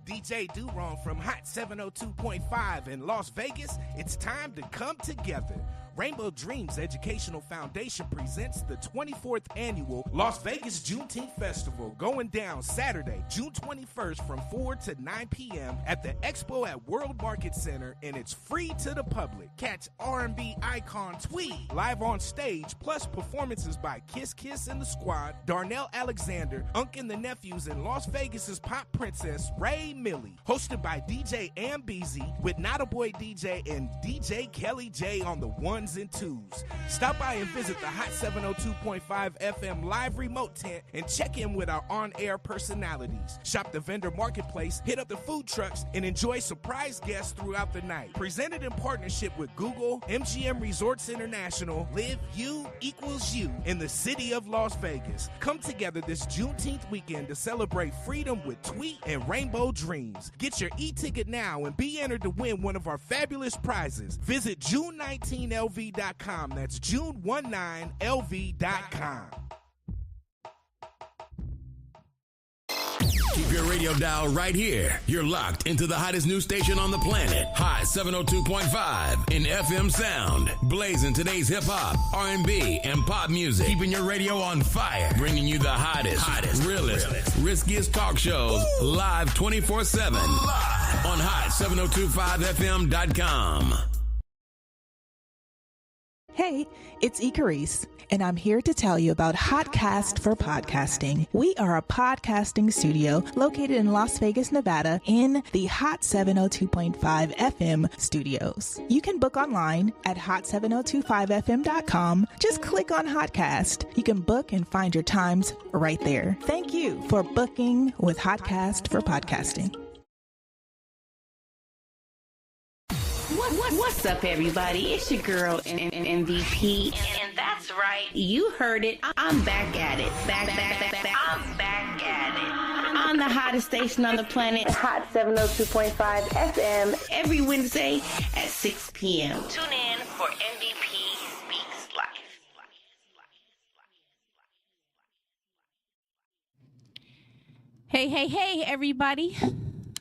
DJ Durong from Hot 702.5 in Las Vegas, it's time to come together. Rainbow Dreams Educational Foundation presents the 24th Annual Las Vegas Juneteenth Festival going down Saturday, June 21st from 4 to 9 p.m. at the Expo at World Market Center, and it's free to the public. Catch R&B icon Tweet live on stage, plus performances by Kiss Kiss and the Squad, Darnell Alexander, Unk and the Nephews, and Las Vegas's pop princess Ray Millie. Hosted by DJ Ambeezy with Not a Boy DJ and DJ Kelly J on the ones and twos. Stop by and visit the Hot 702.5 FM live remote tent and check in with our on-air personalities. Shop the vendor marketplace, hit up the food trucks, and enjoy surprise guests throughout the night. Presented in partnership with Google, MGM Resorts International, Live You Equals You in the city of Las Vegas. Come together this Juneteenth weekend to celebrate freedom with Tweet and Rainbow Dreams. Get your e-ticket now and be entered to win one of our fabulous prizes. Visit June19LV.com. That's June19LV.com. Keep your radio dial right here. You're locked into the hottest news station on the planet. Hot 702.5 in FM sound. Blazing today's hip-hop, R&B, and pop music. Keeping your radio on fire. Bringing you the hottest, realest, riskiest talk shows live 24/7 on hot7025fm.com. Hey, it's Icarisse, and I'm here to tell you about Hotcast for Podcasting. We are a podcasting studio located in Las Vegas, Nevada, in the Hot 702.5 FM studios. You can book online at hot7025fm.com. Just click on Hotcast. You can book and find your times right there. Thank you for booking with Hotcast for Podcasting. What's up, everybody? It's your girl, MVP. And that's right. You heard it. I'm back at it. Back. I'm back at it. On the hottest station on the planet, Hot 702.5 FM, every Wednesday at 6 p.m. Tune in for MVP Speaks Life. Hey, everybody.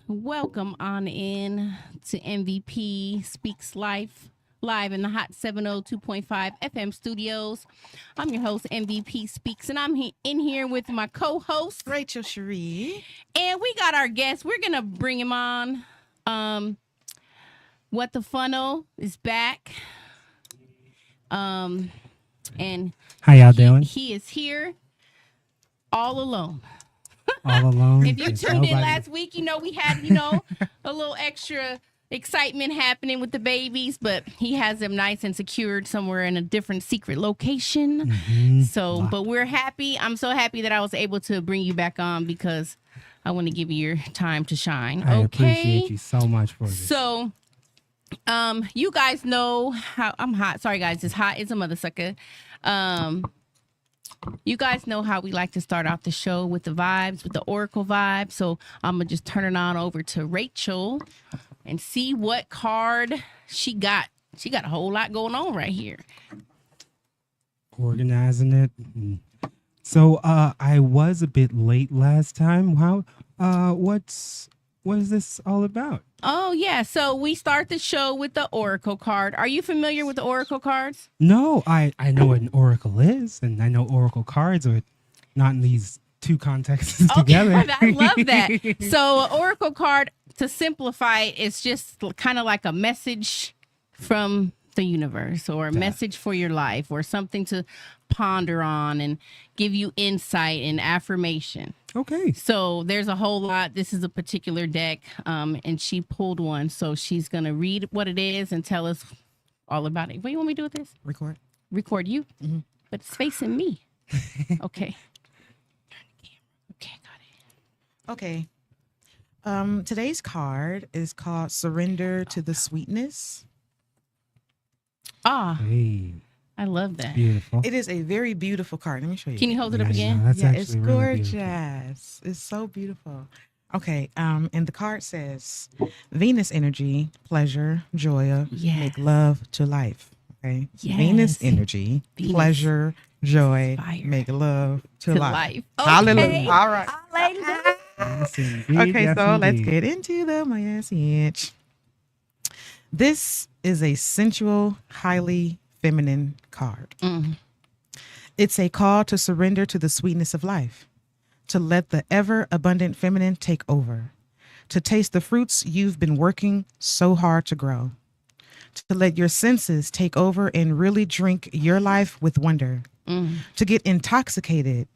Welcome on in to MVP Speaks Life, live in the Hot 702.5 FM studios. I'm your host, MVP Speaks, and I'm in here with my co-host, Rachel Cherie. And we got our guest. We're going to bring him on. What the Funnel is back. And how y'all doing? He is here all alone. All alone. If you tuned in last week, we had, a little extra excitement happening with the babies, but he has them nice and secured somewhere in a different secret location. Mm-hmm. So, but we're happy. I'm so happy that I was able to bring you back on because I want to give you your time to shine. I appreciate you so much for this. So, you guys know how I'm hot. Sorry, guys. It's hot. It's a mother sucker. You guys know how we like to start off the show with the vibes, with the Oracle vibe. So I'm going to just turn it on over to Rachel and see what card she got. She got a whole lot going on right here. Organizing it. So I was a bit late last time. What is this all about? Oh, yeah. So we start the show with the Oracle card. Are you familiar with the Oracle cards? No, I know what an Oracle is, and I know Oracle cards are not in these two contexts together. I love that. So an Oracle card, to simplify it, is just kind of like a message from the universe or a message for your life or something to ponder on and give you insight and affirmation. Okay. So there's a whole lot. This is a particular deck, and she pulled one. So she's going to read what it is and tell us all about it. What do you want me to do with this? Record. Record you? Mm-hmm. But it's facing me. Okay. Turn the camera. Okay, got it. Okay. Today's card is called Surrender to the Sweetness. Hey. I love that. Beautiful. It is a very beautiful card. Let me show you. Can you hold it up again? No, that's It's really gorgeous. beautiful. It's so beautiful. Okay, and the card says Venus energy, pleasure, joy, make love to life. Okay. Yes. Venus energy, pleasure, joy, Fire. make love to life. Okay. Hallelujah. All right. Yes, indeed. Okay, Yes, so let's indeed. get into the message. This is a sensual, highly feminine card. It's a call to surrender to the sweetness of life, to let the ever abundant feminine take over, to taste the fruits you've been working so hard to grow, to let your senses take over and really drink your life with wonder, to get intoxicated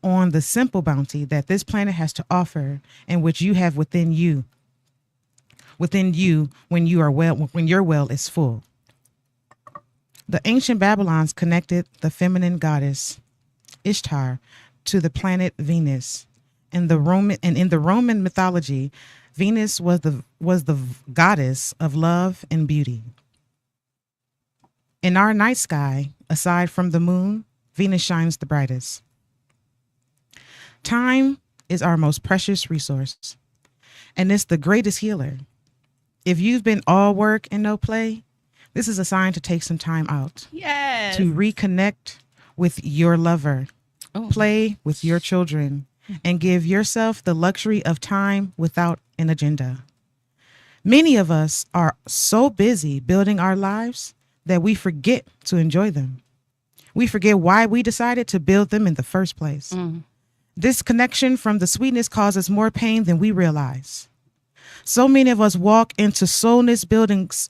on the simple bounty that this planet has to offer and which you have within you when your well is full. The ancient Babylons connected the feminine goddess Ishtar to the planet Venus. In the Roman mythology, Venus was the goddess of love and beauty. In our night sky, aside from the moon, Venus shines the brightest. Time is our most precious resource, and it's the greatest healer. If you've been all work and no play, this is a sign to take some time out. Yes. To reconnect with your lover, play with your children, and give yourself the luxury of time without an agenda. Many of us are so busy building our lives that we forget to enjoy them. We forget why we decided to build them in the first place. This connection from the sweetness causes more pain than we realize. So many of us walk into soulless buildings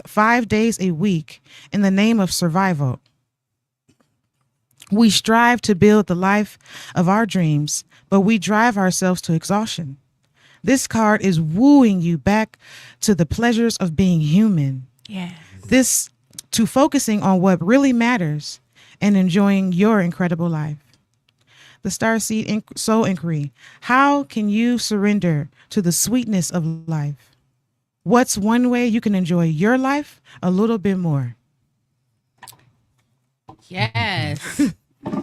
5 days a week in the name of survival. We strive to build the life of our dreams, but we drive ourselves to exhaustion. This card is wooing you back to the pleasures of being human. This to focusing on what really matters and enjoying your incredible life. The Starseed Soul Inquiry. How can you surrender to the sweetness of life? What's one way you can enjoy your life a little bit more? Yes.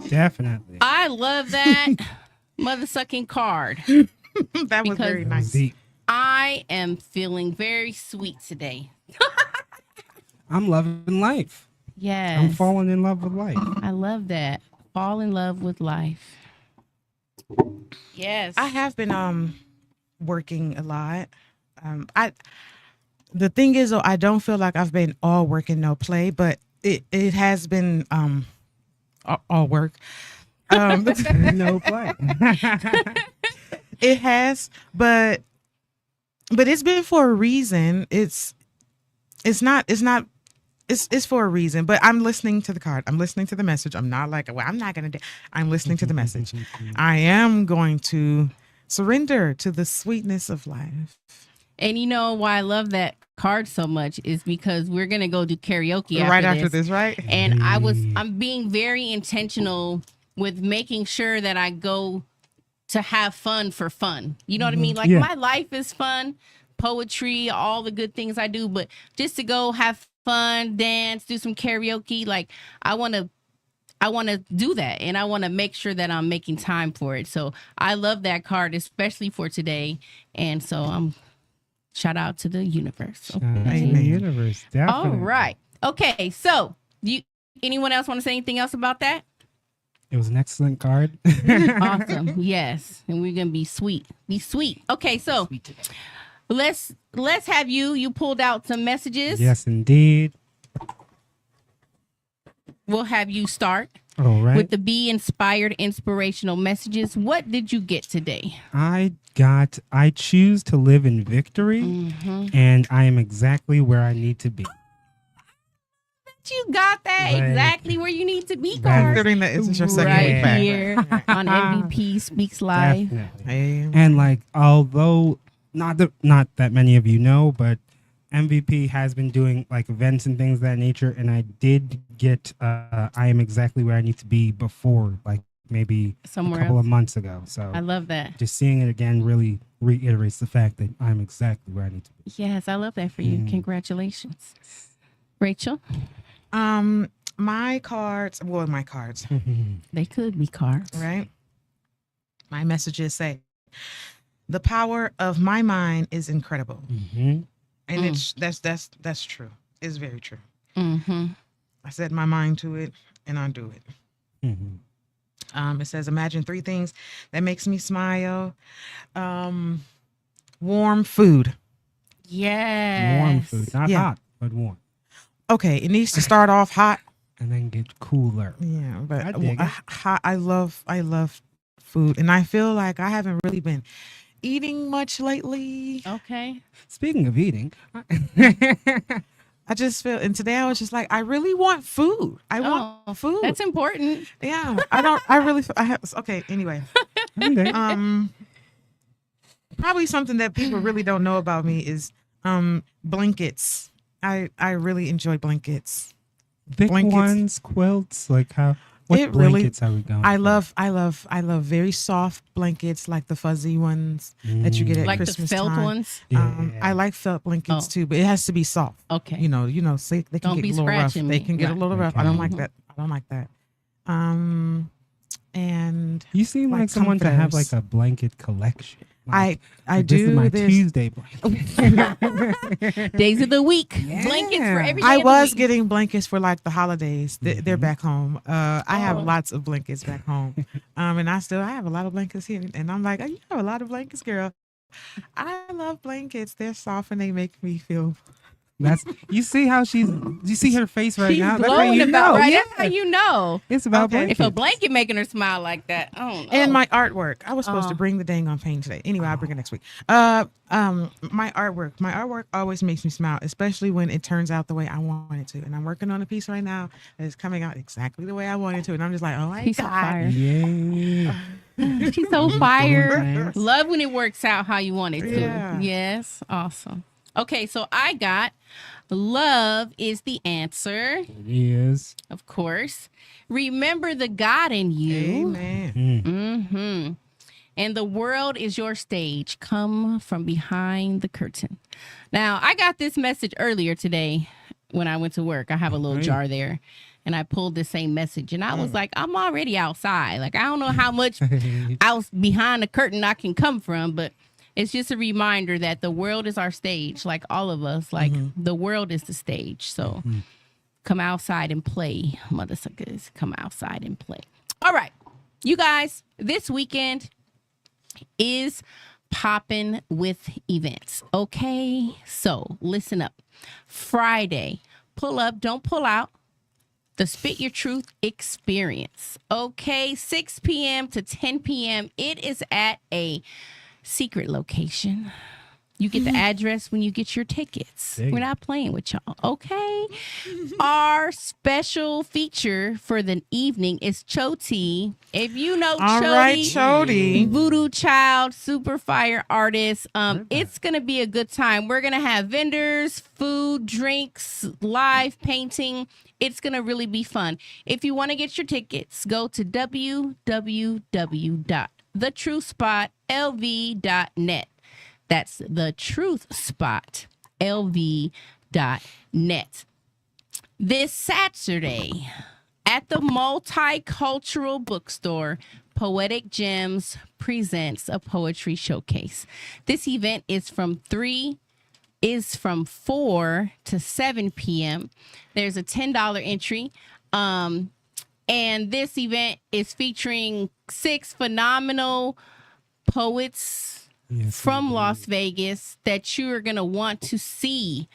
Definitely. I love that mother sucking card. That was very nice. Deep. I am feeling very sweet today. I'm loving life. Yes. I'm falling in love with life. I love that. Fall in love with life. Yes. I have been working a lot. The thing is though, I don't feel like I've been all work and no play, but it has been all work. No play. It has, but it's been for a reason. It's for a reason, but I'm listening to the card. I'm listening to the message. I'm not like, well, I'm not going to I'm listening to the message. I am going to surrender to the sweetness of life. And you know why I love that card so much is because we're going to go do karaoke After this, right? And I'm being very intentional with making sure that I go to have fun for fun. You know what I mean? Like my life is fun, poetry, all the good things I do, but just to go have fun, dance, do some karaoke, like I want to do that, and I want to make sure that I'm making time for it. So I love that card, especially for today. And so shout out to the universe. Amen. The universe, definitely. All right. Okay. So anyone else want to say anything else about that? It was an excellent card. Awesome. Yes. And we're going to be sweet. Be sweet. Okay. So let's have you pulled out some messages. Yes, indeed. We'll have you start. All right. With the Be Inspired inspirational messages. What did you get today? I choose to live in victory, and I am exactly where I need to be. You got that Right. Exactly where you need to be, Right. card. Considering that this is your second Right week back. here on MVP Speaks Live. Definitely. And like, although not that many of you know, but MVP has been doing like events and things of that nature, and I did get I am exactly where I need to be before, like maybe Somewhere a couple else. of months ago. So I love that. just seeing it again really reiterates the fact that I'm exactly where I need to be. Yes, I love that for you. Congratulations. Rachel? My cards, They could be cards. right? My messages say, the power of my mind is incredible. And that's true. It's very true. I set my mind to it and I do it. It says, imagine 3 things that makes me smile. Warm food. Yes. Warm food, not Yeah. hot, but warm, Okay, it needs to start off hot. and then get cooler. Yeah, but I dig it. I love food, and I feel like I haven't really been eating much lately. Okay. Speaking of eating, I just feel, and today I was just like, I really want food. I want food. That's important. Yeah, I really, I have, okay, anyway. okay. Probably something that people really don't know about me is blankets. I really enjoy blankets. thick blankets. ones, quilts, like how? What It really- blankets are we going? I for? love very soft blankets, like the fuzzy ones that you get at Like Christmas the felt time. ones. Yeah. I like felt blankets Oh. too, but it has to be soft. Okay. You know, so they can Don't get be a little rough. scratching They me. can get a Right. little rough. I don't like Mhm. that. I don't like that. And You seem like, like someone to have comforters. like a blanket collection. Like, I this do is my this. Tuesday blanket. Days of the week. Blankets for every day I of the was week. getting blankets for like the holidays. They're back home. I have Oh. lots of blankets back home. And I have a lot of blankets here. And I'm like, oh, you have a lot of blankets, girl. I love blankets. They're soft and they make me feel. That's you see how you see her face right She's now. That's how glowing you about know. right. Yeah. That's how you know. It's about Okay. blankets. If a blanket making her smile like that, I don't know. And my artwork. I was supposed to bring the dang on paint today. Anyway, I'll bring it next week. My artwork. My artwork always makes me smile, especially when it turns out the way I want it to. And I'm working on a piece right now that is coming out exactly the way I want it to. And I'm just like, oh my She's so God. fire. Yeah. She's so fire. Thanks. Love when it works out how you want it to. Yeah. Yes. Awesome. Okay, so I got love is the answer, It is. of course. Remember the God in you. Amen. Mm-hmm. And the world is your stage. Come from behind the curtain. Now, I got this message earlier today when I went to work. I have a little jar there. And I pulled the same message. And I was like, I'm already outside. Like, I don't know how much out behind the curtain I can come from. But it's just a reminder that the world is our stage. Like all of us. Like the world is the stage. So come outside and play. Mother suckers, come outside and play. All right. You guys, this weekend is popping with events. Okay, so listen up. Friday, pull up, don't pull out. The Spit Your Truth experience. Okay, 6 p.m. to 10 p.m. It is at a secret location. You get the address when you get your tickets. Dang. We're not playing with y'all, okay? Our special feature for the evening is Choti. If you know All Choti, right, Choti. Voodoo Child, super fire artist. It's gonna be a good time. We're gonna have vendors, food, drinks, live painting. It's gonna really be fun. If you want to get your tickets, go to www.thetruthspotlv.net. That's thetruthspotlv.net. This Saturday at the Multicultural Bookstore, Poetic Gems presents a poetry showcase. This event is from 4 to 7 p.m. There's a $10 entry. And this event is featuring 6 phenomenal poets from Las Vegas that you are going to want to see.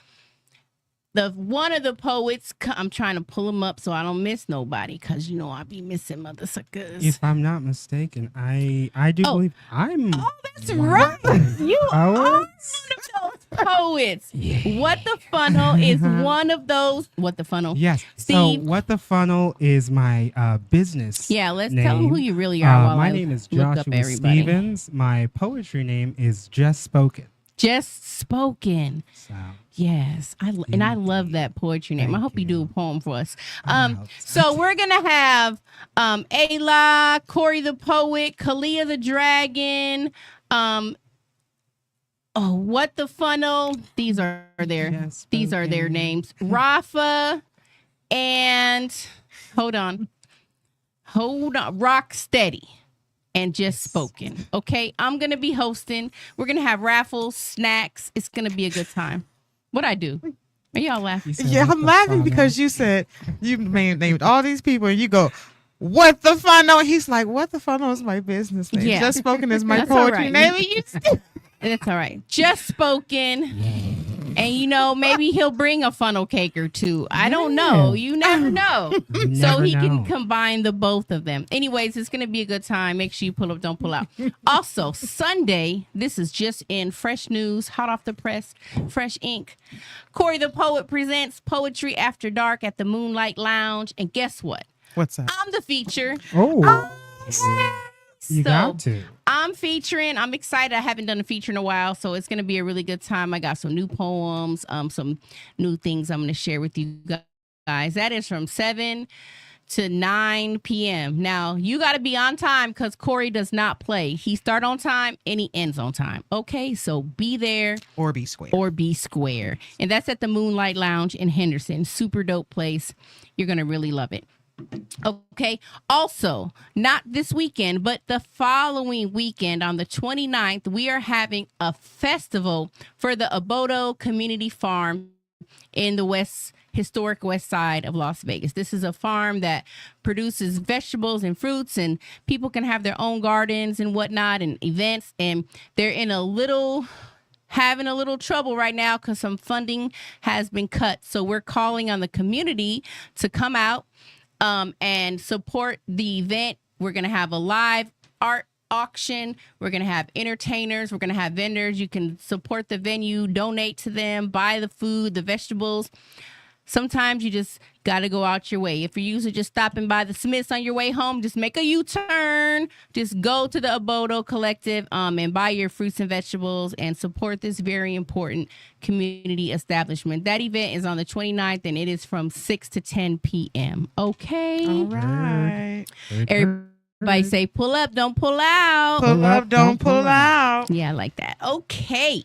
One of the poets, I'm trying to pull them up so I don't miss nobody, because you know I be missing mother suckers. If I'm not mistaken, I do believe I'm. Oh, that's right. You are one Poets? of those poets. What the Funnel is one of those. What the Funnel? Yes. Steve. So what the funnel is my business. Yeah, let's name. tell them who you really are. While my I name is look up Joshua everybody. Stevens. My poetry name is Just Spoken. Just Spoken. So Yes, I love that poetry name. I Thank hope you do you. a poem for us. I hope So we're gonna have Ayla, Corey the poet, Kalia the dragon. What the Funnel? These are their Just these are their Spoken. names. Rafa and hold on, Rock Steady. And Just Spoken. Okay, I'm gonna be hosting. We're gonna have raffles, snacks. It's gonna be a good time. What I do? Are y'all laughing? You said Yeah, what I'm the laughing funnel? because you said you named all these people and you go, What the funnel? He's like, what the funnel is my business name. Yeah. Just Spoken is my That's all poetry right. name. And you It's all right. Just Spoken. And maybe he'll bring a funnel cake or two. I don't know. You never know. You So never he can know. combine the both of them. Anyways, it's going to be a good time. Make sure you pull up, don't pull out. Also, Sunday, this is just in fresh news, hot off the press, fresh ink. Corey the Poet presents Poetry After Dark at the Moonlight Lounge. And guess what? What's that? I'm the feature. Oh, you So, got to. I'm featuring. I'm excited. I haven't done a feature in a while, so it's going to be a really good time. I got some new poems, some new things I'm going to share with you guys. That is from 7 to 9 p.m. Now, you got to be on time because Corey does not play. He start on time and he ends on time. Okay, so be there Or be square. or be square. And that's at the Moonlight Lounge in Henderson. Super dope place. You're going to really love it. Okay. Also, not this weekend, but the following weekend on the 29th, we are having a festival for the Abodo Community Farm in the historic west side of Las Vegas. This is a farm that produces vegetables and fruits, and people can have their own gardens and whatnot and events. And they're having a little trouble right now because some funding has been cut. So we're calling on the community to come out and support the event. We're going to have a live art auction. We're going to have entertainers. We're going to have vendors. You can support the venue, donate to them, buy the food, the vegetables. Sometimes you just got to go out your way. If you're usually just stopping by the Smiths on your way home, just make a U-turn. Just go to the Abodo Collective and buy your fruits and vegetables and support this very important community establishment. That event is on the 29th, and it is from 6 to 10 p.m. Okay? All right. Everybody say, pull up, don't pull out. Pull up, don't pull out. Yeah, I like that. Okay.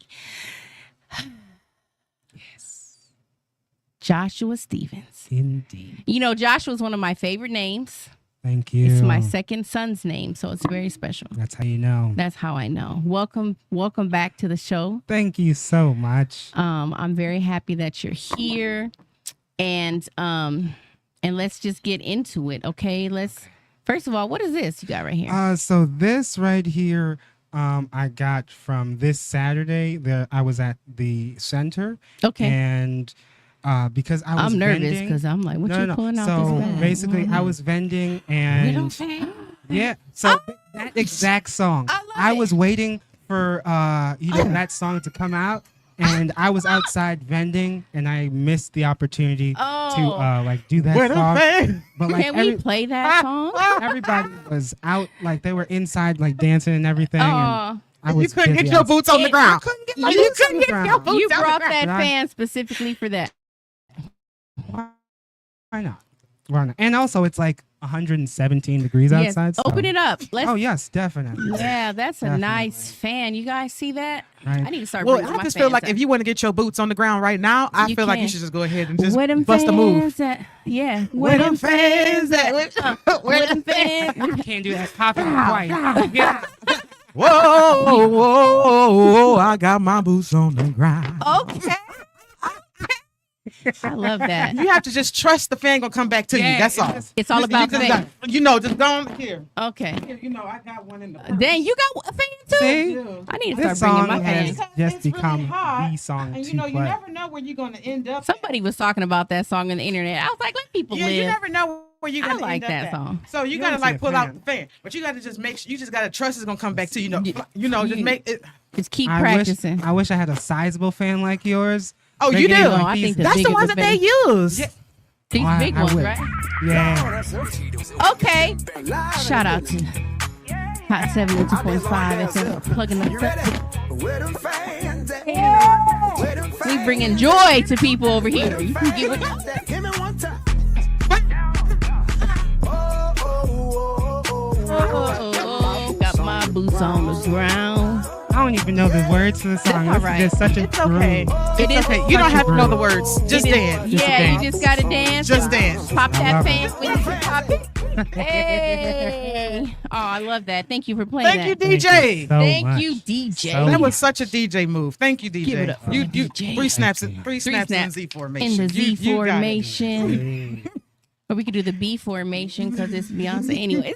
Joshua Stevens. Indeed. Joshua's one of my favorite names. Thank you. It's my second son's name, so it's very special. That's how you know. That's how I know. Welcome back to the show. Thank you so much. I'm very happy that you're here, and let's just get into it. Okay, first of all, what is this you got right here? So this right here, I got from this Saturday. I was at the center. Okay. And because I'm nervous because I'm like, what you pulling out So this bag? basically, I was vending and yeah. So that exact song, I was waiting for that song to come out, and I was outside vending, and I missed the opportunity to do that song. But can we play that song? Everybody was out, like they were inside, like dancing and everything. And I was You couldn't get busy your boots on the ground. You couldn't get your boots You on the brought ground. that fan specifically for that. Why not? Why not? And also, it's like 117 degrees outside. So. Open it up. Oh yes, definitely. Yeah, that's a Definitely. nice fan. You guys see that? Right. I need to start Well, bringing I my just feel fans like up. if you want to get your boots on the ground right now, I You feel like you can. should just go ahead and just Where them bust a move. fans at? Yeah. Where them fans at? Where them fans? I can't do that. Pop it twice. Yeah. Whoa, whoa, I got my boots on the ground. Okay. I love that. You have to just trust the fan gonna come back to you. That's all. It's all about you faith. just go on here. Okay. I got one in the Then you got a fan too? See? I need to This start bringing song my has fans. just It's really become hot, the song and to you play. never know where you're gonna end up. Somebody was talking about that song on the internet. I was like, let people Yeah, live. you never know where you're I gonna like end up that at. song. So you You gotta don't like see a pull out fan. the fan, but you gotta just you just gotta trust it's gonna come back to you. Just make it. Just keep I practicing. wish I had a sizable fan like yours. Oh, They you gave do? like Oh, I these- think the That's the biggest ones is that they better. use. Yeah. These Oh, big I ones, wish. right? Yeah. Okay. Shout out to Hot 72.5 FM plugging up. We bringing joy to people over here. You can get what got my boots on the ground. I don't even know the words to the song. That's This all is just such a It's okay. groove. It is. Okay, you don't have to know the words. Just It is- dance. Just Yeah, dance. you just gotta dance. Just dance. Pop I that love fan when you can pop it. Hey. Oh, I love that. Thank you for playing Thank you, that. DJ. So Thank much. you, DJ. So That much. was such a DJ move. Thank you, DJ. Give it up for You DJ. three snaps Thank you. three Three snaps in snaps Z formation. in the Z You got it. formation. Or we could do the B formation because it's Beyonce. Anyways.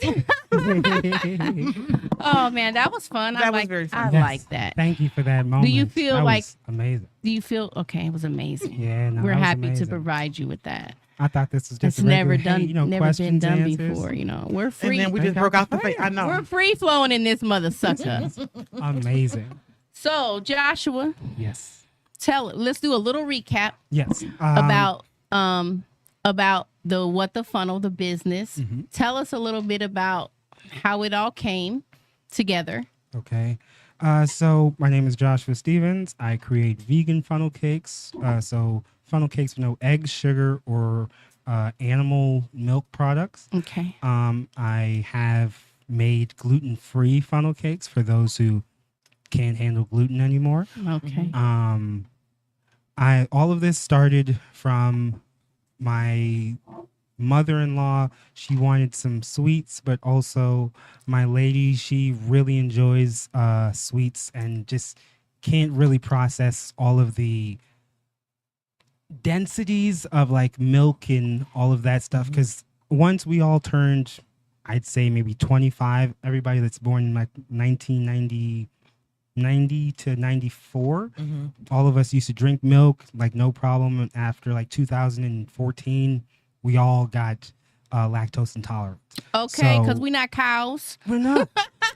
Oh man, that was fun. That was very fun. I Yes. like that. Thank you for that moment. you feel That like- was amazing? Do you feel okay? It was amazing. Yeah, no, We're that was happy amazing. to provide you with that. I thought this was just It's a regular, never done, hey, never been questions, done answers. before. We're free. And then we just broke out the face. I know. We're free flowing in this mother sucker. Amazing. So Joshua, Yes. let's do a little recap Yes. about the funnel, the business. Tell us a little bit about how it all came together. Okay. So my name is Joshua Stevens. I create vegan funnel cakes. So funnel cakes with no eggs, sugar, or animal milk products. Okay. I have made gluten-free funnel cakes for those who can't handle gluten anymore. Okay. All of this started from my mother-in-law. She wanted some sweets, but also my lady, she really enjoys sweets and just can't really process all of the densities of like milk and all of that stuff. Because once we all turned, I'd say maybe 25, everybody that's born in like 1990 to 94, all of us used to drink milk like no problem. And after like 2014, we all got lactose intolerant. Okay, because So- we're not cows. We're not.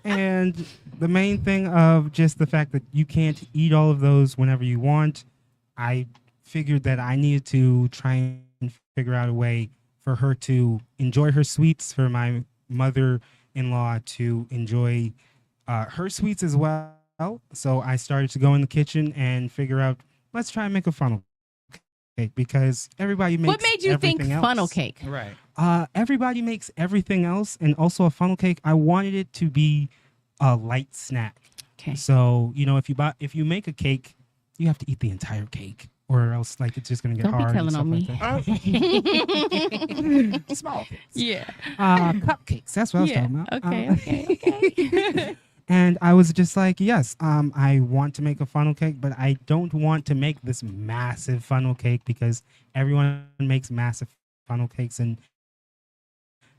And the main thing of just the fact that you can't eat all of those whenever you want, I figured that I needed to try and figure out a way for her to enjoy her sweets, for my mother-in-law to enjoy her sweets as well. So I started to go in the kitchen and figure out, let's try and make a funnel cake, because everybody makes What made you think everything else. funnel cake? Right. Everybody makes everything else, and also a funnel cake. I wanted it to be a light snack. Okay. So if you make a cake, you have to eat the entire cake, or else like it's just gonna get Don't be hard. telling on and stuff like that. Small cakes. Yeah. Cupcakes. That's what I was Yeah. talking about. Okay. And I was just like, yes, I want to make a funnel cake, but I don't want to make this massive funnel cake because everyone makes massive funnel cakes and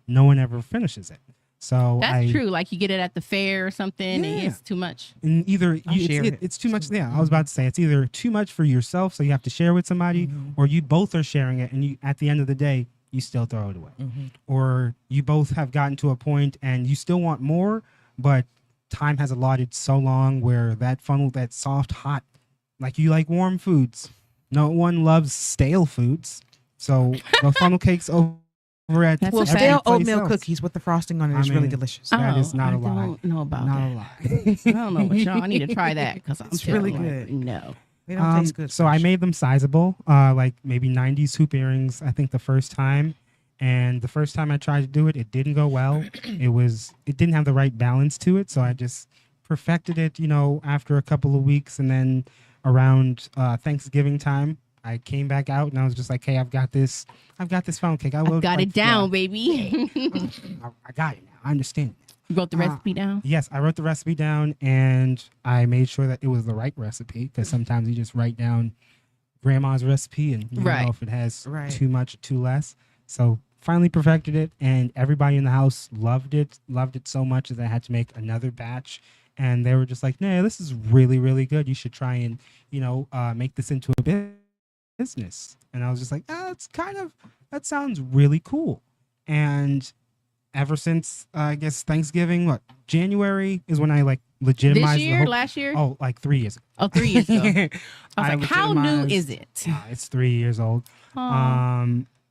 no one ever finishes it. So That's true. Like you get it at the fair or something, and Yeah. it's too much. And either share it. it's too much. Yeah, I was about to say it's either too much for yourself, so you have to share with somebody, or you both are sharing it, and you at the end of the day you still throw it away, or you both have gotten to a point and you still want more, but time has allotted so long where that funnel, that soft, hot, like you like warm foods. No one loves stale foods, so the funnel cakes over at That's Well, a every stale place oatmeal else. cookies with the frosting on it I is really mean, delicious. That is not I a lie. don't know about Not a that. lie. I don't know what y'all. I need to try that because I'm It's really feeling good. no. They don't taste good. So I made them sizable, like maybe 90s hoop earrings, I think the first time. And the first time I tried to do it, it didn't go well. It didn't have the right balance to it. So I just perfected it, after a couple of weeks. And then around Thanksgiving time, I came back out and I was just like, hey, I've got this funnel cake. I Got it down, baby. I got it now. I understand it. You wrote the recipe down. Yes, I wrote the recipe down and I made sure that it was the right recipe, because sometimes you just write down grandma's recipe and you don't Right. know if it has Right. too much, too less. So finally perfected it, and everybody in the house loved it so much that I had to make another batch. And they were just like, "Nah, this is really, really good. You should try and make this into a business." And I was just like, that sounds really cool. And ever since I guess Thanksgiving, January is when I like legitimized This year, the whole, last year? Oh, like 3 years ago. Oh, 3 years ago. I was like, how new legitimized- is it? It's 3 years old.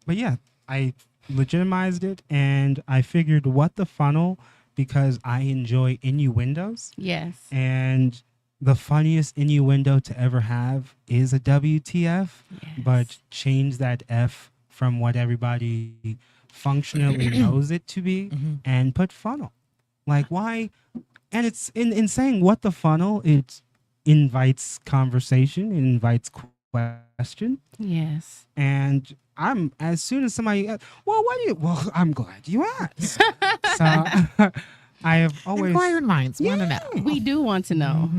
But yeah, I legitimized it, and I figured what the funnel, because I enjoy innuendos, Yes. and the funniest innuendo to ever have is a WTF, but change that F from what everybody functionally knows it to be and put funnel. Like, why? And it's in saying what the funnel, it invites conversation, it invites question. Yes. And as soon as somebody, I'm glad you asked. So I have always, Inquiring minds want to know. We do want to know.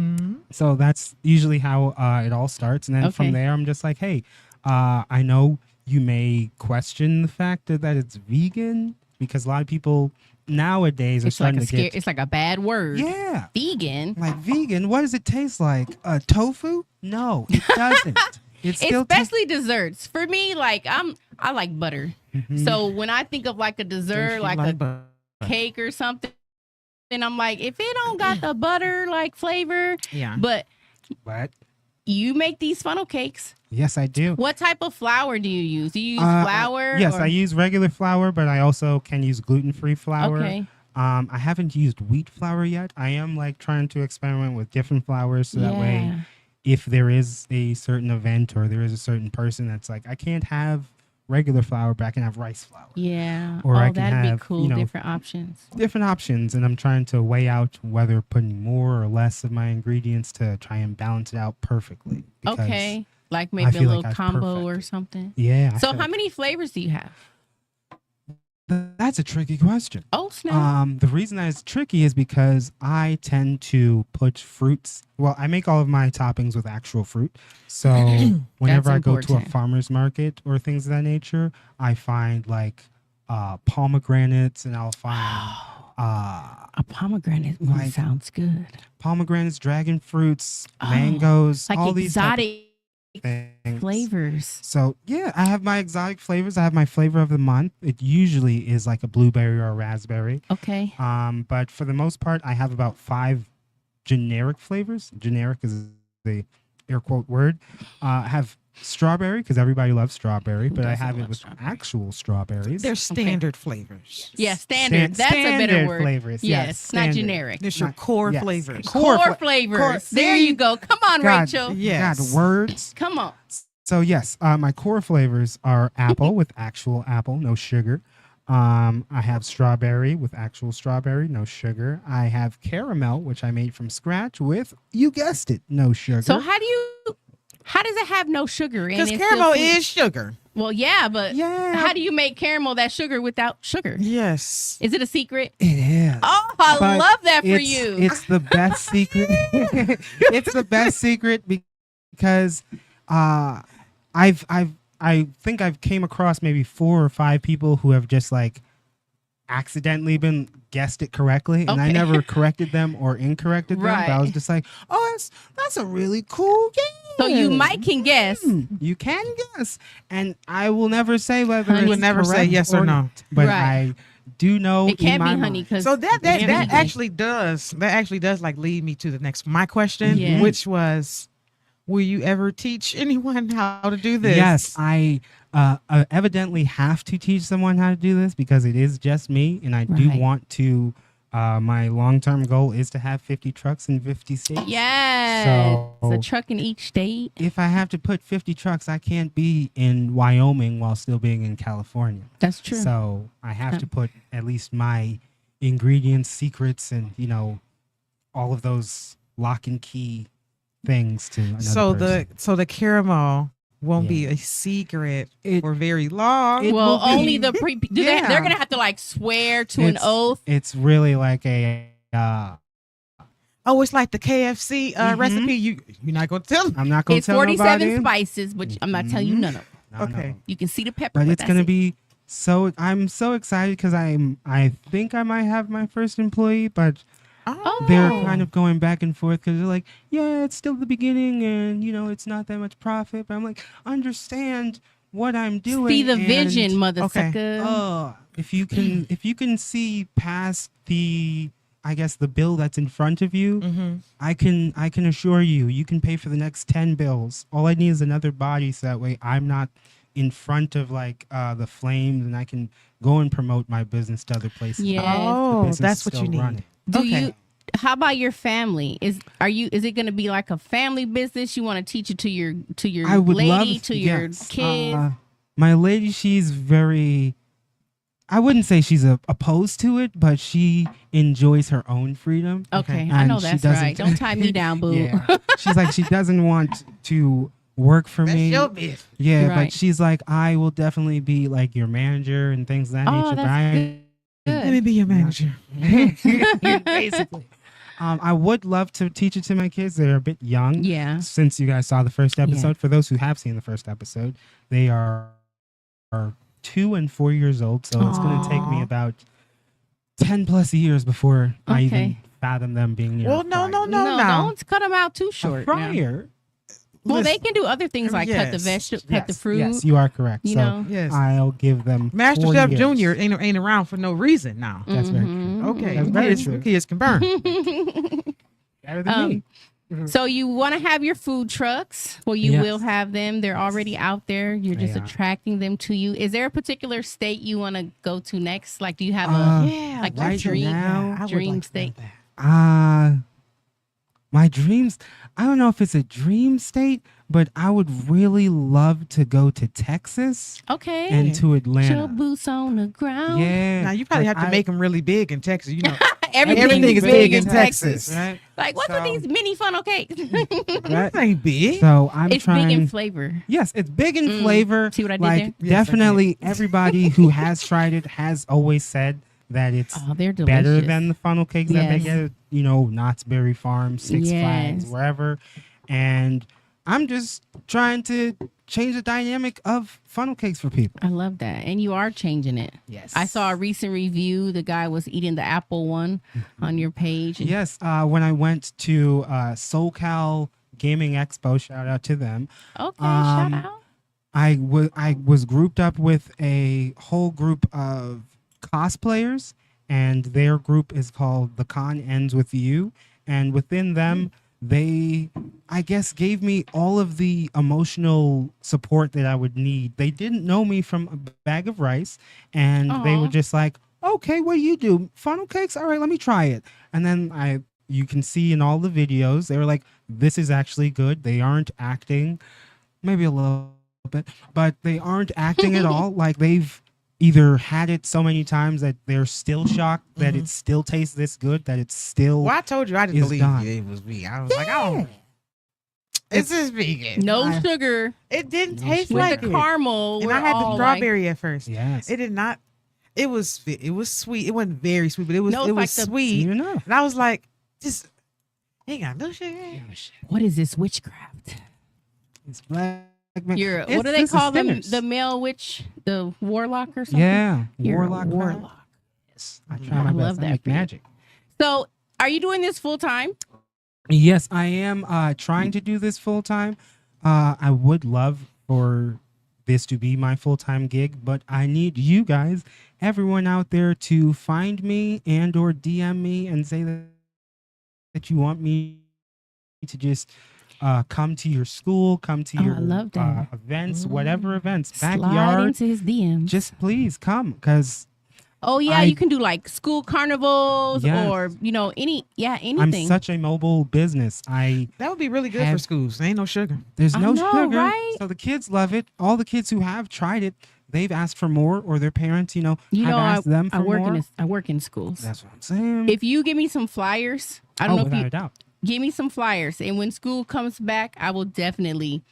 so that's usually how it all starts. And then Okay. from there, I'm just like, hey, I know you may question the fact that it's vegan, because a lot of people nowadays are It's like starting to get it's like a bad word. yeah, Vegan. like vegan. What does it taste like? Tofu? No, it doesn't. It's still Especially desserts. For me, like I like butter. Mhm. So when I think of like a dessert, like a butter. cake or something, then I'm like, if it don't got the butter like flavor, Yeah. but What? you make these funnel cakes. Yes, I do. What type of flour do you use? Do you use flour? Yes, or- I use regular flour, but I also can use gluten-free flour. Okay. I haven't used wheat flour yet. I am like trying to experiment with different flours so that way Yeah. if there is a certain event or there is a certain person that's like, I can't have regular flour, but I can have rice flour. Yeah. Or I oh, can that'd have, be cool. you know, Different options. Different options, and I'm trying to weigh out whether putting more or less of my ingredients to try and balance it out perfectly. because Okay. Like I maybe a feel little like I've combo or perfected. something. Yeah. I So feel how many flavors do you have? That's a tricky question. Oh, snap. The reason that it's tricky is because I tend to put fruits. Well, I make all of my toppings with actual fruit. So whenever I go to a important. farmer's market or things of that nature, I find like pomegranates, and I'll find A pomegranate like- sounds good. pomegranates, dragon fruits, Oh, mangoes, Like all these type of exotic things. flavors. So yeah, I have my exotic flavors. I have my flavor of the month. It usually is like a blueberry or a raspberry. Okay. But for the most part, I have about 5 generic flavors. Generic is the air quote word. I have strawberry because everybody loves strawberry, but I doesn't have it love with strawberry? actual strawberries. They're standard flavors. Yeah, standard. That's a better standard word. flavors. Yes, not standard. generic. There's your Not- core yes. flavors. Core flavors. core- There see? you go. Come on, God, Rachel. Yes. God, words. Come on. So yes, my core flavors are apple with actual apple, no sugar. I have strawberry with actual strawberry, no sugar. I have caramel, which I made from scratch with, you guessed it, no sugar. So how does it have no sugar in it? Because caramel is sugar. Well, yeah, but Yeah. how do you make caramel that sugar without sugar? Yes. Is it a secret? It is. Oh, I But love that for it's- you. It's the best secret. It's the best secret because I think I've came across maybe 4 or 5 people who have just like accidentally been guessed it correctly, and I Okay. never corrected them or incorrected them. But I was Right. just like, oh, that's a really cool game. So you might can guess. You can guess, and I will never say whether Honey. it's You would never say correct yes or no. not, but Right. I do know It can't in be my honey mind- because So that actually does like lead me to the next my question, Yeah. which was, will you ever teach anyone how to do this? Yes, I evidently have to teach someone how to do this because it is just me, and I do Right. want to. My long-term goal is to have 50 trucks in 50 states. Yes, So- a truck in each state. If I have to put 50 trucks, I can't be in Wyoming while still being in California. That's true. So I have to put at least my ingredients, secrets, and all of those lock and key things to another person. So the caramel won't be Yeah. a secret It- for very long. it well, will be- only the Yeah. they're gonna have to like swear to an It's- oath. It's really like a. Oh, it's like the KFC Mhm. recipe. You're not gonna tell them. I'm not going to It's tell 47 nobody. spices, but I'm not telling you Mhm. none of them. No, Okay. no. You can see the pepper, But it's that's going to it. be so. I'm so excited because I think I might have my first employee, but Oh, they're kind of going back and forth because they're like, yeah, it's still the beginning, and it's not that much profit. But I'm like, understand what I'm doing. See the and, vision, mother Okay. sucker. if you can see past the, I guess, the bill that's in front of you, Mm-hmm. I can assure you can pay for the next 10 bills. All I need is another body so that way I'm not in front of like the flames, and I can go and promote my business to other places. Yes. The Oh, business that's is what you still need. running. Do Okay. you? How about your family? Is it going to be like a family business? You want to teach it to your I would lady, love to your yes. kids? My lady, she's very, I wouldn't say she's opposed to it, but she enjoys her own freedom. Okay, I And know she that's doesn't- right. Don't tie me down, boo. Yeah. She's like, she doesn't want to work for That's me. your business. Yeah, Right. but she's like, I will definitely be like your manager and things of that Oh, nature. But that's I Let me be your manager. basically. I would love to teach it to my kids. They're a bit young. Yeah. Since you guys saw the first episode, Yeah. for those who have seen the first episode, they are are 2 and 4 years old, so it's going to take me about 10 plus years before I even fathom them being near. Well, a no, fryer. Don't cut them out too A short. fryer. Well, they can do other things like cut the vegetable, cut the fruit. Yes, you are correct. You so know? Yes. I'll give them Master 4 Chef years. Junior ain't around for no reason now. That's very true. Okay, That's very true. kids can burn. Better than me. So you want to have your food trucks. Well, you Yes. will have them. They're already out there. You're just They are. attracting them to you. Is there a particular state you want to go to next? Like, do you have like right your dream, now, I would dream like to state? know that. My dreams, I don't know if it's a dream state, but I would really love to go to Texas Okay. and to Your Atlanta. boots on the ground. Yeah. Now you probably Like, have to make them really big in Texas. You know, Everything is big in Texas. Right? Like, what's with these mini funnel cakes? that ain't big. So I'm It's trying. big in flavor. Yes, it's big in flavor. See what I did like, there? Yes, I definitely everybody who has tried it has always said that it's Oh, they're better delicious. than the funnel cakes that they Yes. get at, Knott's Berry Farm, Six Flags, Yes. wherever. And I'm just trying to change the dynamic of funnel cakes for people. I love that. And you are changing it. Yes. I saw a recent review. The guy was eating the apple one on your page. And Yes, when I went to SoCal Gaming Expo, shout out to them. Okay, shout out. I was grouped up with a whole group of cosplayers, and their group is called The Con Ends With You. And within them, they, I guess, gave me all of the emotional support that I would need. They didn't know me from a bag of rice, and they were just like, okay, what do you do? Funnel cakes? All right, let me try it. And then you can see in all the videos, they were like, this is actually good. They aren't acting, maybe a little bit, but they aren't acting at all. Like they've either had it so many times that they're still shocked that it still tastes this good, that it's still. Well, I told you I didn't is believe gone. it was vegan. I was like, oh, it's just vegan. No sugar It didn't taste with like the it. caramel. And we're I had the all strawberry at first. Yes. It did not. It was sweet. It wasn't very sweet, but it was No, it it's was like the- sweet. You know. And I was like, just ain't got no sugar. What is this witchcraft? It's black. What do they this is call them? thinners. The male witch, the warlock or something? Yeah. You're a Warlock. warlock. Yes. I try my I best. love I that make for you. magic. So, are you doing this full time? Yes, I am trying to do this full time. I would love for this to be my full time gig, but I need you guys, everyone out there, to find me and or DM me and say that you want me to just come to your school, come to your I love that. events, whatever events, Slide backyard. into his DMs. Just please come, because Oh yeah, you can do like school carnivals Yes. or anything. I'm such a mobile business. That would be really good for Have- schools. There ain't no sugar. There's I no know, sugar, right? so the kids love it. All the kids who have tried it, they've asked for more, or their parents, have asked them for I work more. I work in schools. That's what I'm saying. If you give me some flyers, I don't know if without you a doubt. give me some flyers, and when school comes back, I will definitely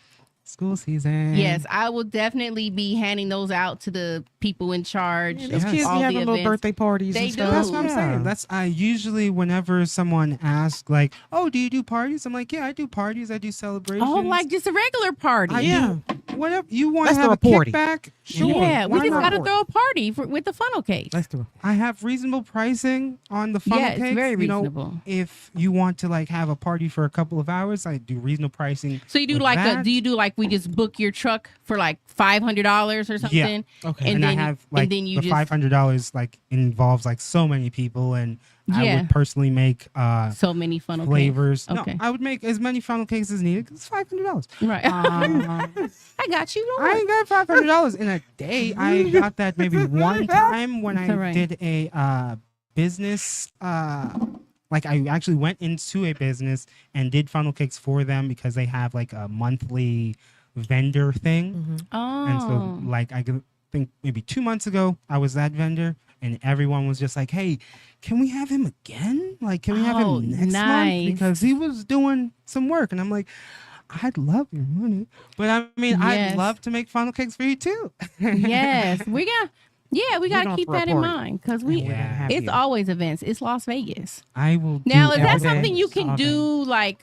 School season. yes, I will definitely be handing those out to the people in charge. These of kids all be the having little events. birthday parties They and stuff. do. That's what I'm Yeah. saying. That's I usually whenever someone asks like, "Oh, do you do parties?" I'm like, "Yeah, I do parties. I do celebrations." Oh, like just a regular party. Yeah. whatever you want Let's to have throw a a party. kickback. Sure. Yeah, we why just not? got to throw a party with the funnel cake. Let's do it. I have reasonable pricing on the funnel Yeah, it's cakes. very You know, reasonable. if you want to like have a party for a couple of hours, I do reasonable pricing. So you do with like that. do you do like we just book your truck for like $500 or something? Okay. And I have like and then you the just $500 like involves like so many people, and I Yeah. would personally make so many funnel flavors. cakes. Okay. No, I would make as many funnel cakes as needed. 'Cause it's $500. Right. I got you. Don't I worry. ain't got $500 in a day. I got that maybe one time when It's all I right. did a business. Like I actually went into a business and did funnel cakes for them because they have like a monthly vendor thing. Oh. And so, like, I think maybe 2 months ago, I was that vendor, and everyone was just like, "Hey, can we have him again? Like, can we have Oh, him next nice. month? Because he was doing some work." And I'm like, "I'd love your money, but I mean, Yes. I'd love to make funnel cakes for you too." yes, we got to gonna keep throw a that in party. mind because Yeah. it's always events. It's Las Vegas. I will. Now, do is that everything. something you can all day. do like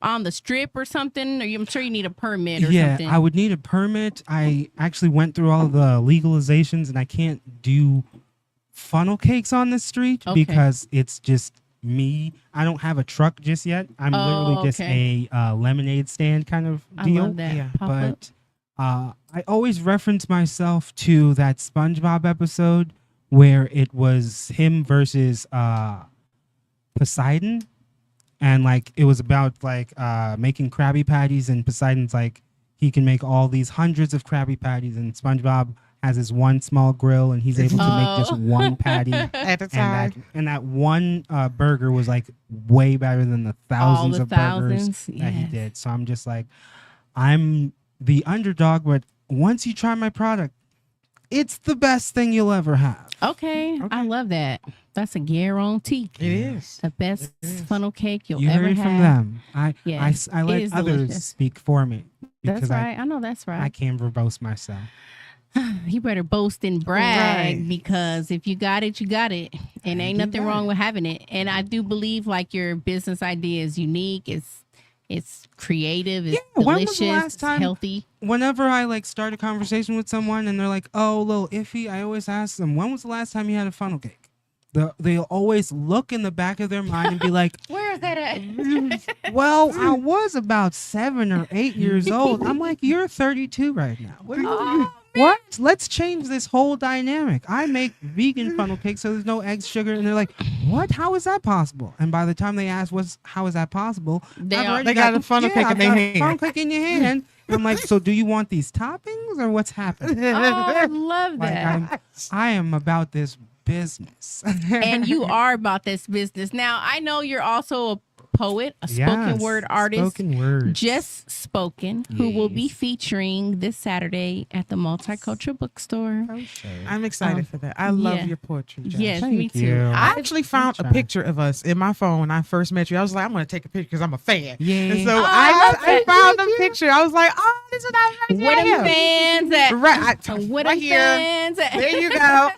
on the strip or something? Or I'm sure you need a permit or Yeah, something. I would need a permit. I actually went through all of the legalizations, and I can't do funnel cakes on the street Okay. because it's just me. I don't have a truck just yet. I'm literally just okay. a lemonade stand kind of I deal. love that. Yeah. Pop up. But I always reference myself to that SpongeBob episode where it was him versus Poseidon, and like it was about like making Krabby Patties, and Poseidon's like he can make all these hundreds of Krabby Patties, and SpongeBob has his one small grill, and he's able to make just one patty At a time. and that one burger was like way better than the thousands the of burgers thousands, that he yes. did. So I'm just like, I'm the underdog, but once you try my product, it's the best thing you'll ever have. Okay. I love that. That's a guarantee. It is. The best funnel cake you'll You ever heard it have. from them. Yes, I it let is others delicious. speak for me That's because right. I know that's I right. can't verbose myself. You better boast and brag Right. because if you got it, you got it. And ain't you nothing got wrong it. with having it. And I do believe like your business idea is unique. It's creative. It's Yeah, when was delicious. the last It's time- healthy. Whenever I like start a conversation with someone and they're like, "Oh, a little iffy," I always ask them, "When was the last time you had a funnel cake?" They'll always look in the back of their mind and be like, Where is that at? "Well, I was about 7 or 8 years old." I'm like, "You're 32 right now. What? Let's change this whole dynamic. I make vegan funnel cakes so there's no eggs, sugar." And they're like, "What? How is that possible?" And by the time they ask, how is that possible? They I've are- already They got a funnel cake in I've their got a hand. funnel cake in your hand. And I'm like, "So do you want these toppings or what's happening?" Oh, I love Like, that. I am about this business. And you are about this business. Now, I know you're also a poet, a spoken Yes, word artist. Spoken word. Just Spoken, who will be Yes. featuring this Saturday at the Multicultural Bookstore. I'm excited for that. I love yeah. your poetry, Josh. Yes, Thank me too. you. I actually found a try. picture of us in my phone when I first met you. I was like, I'm going to take a picture because I'm a fan. Yeah. And so Oh, I love I that. found a picture. I was like, oh, this is not Where them fans at? Right, Where right them here. fans at? There you go.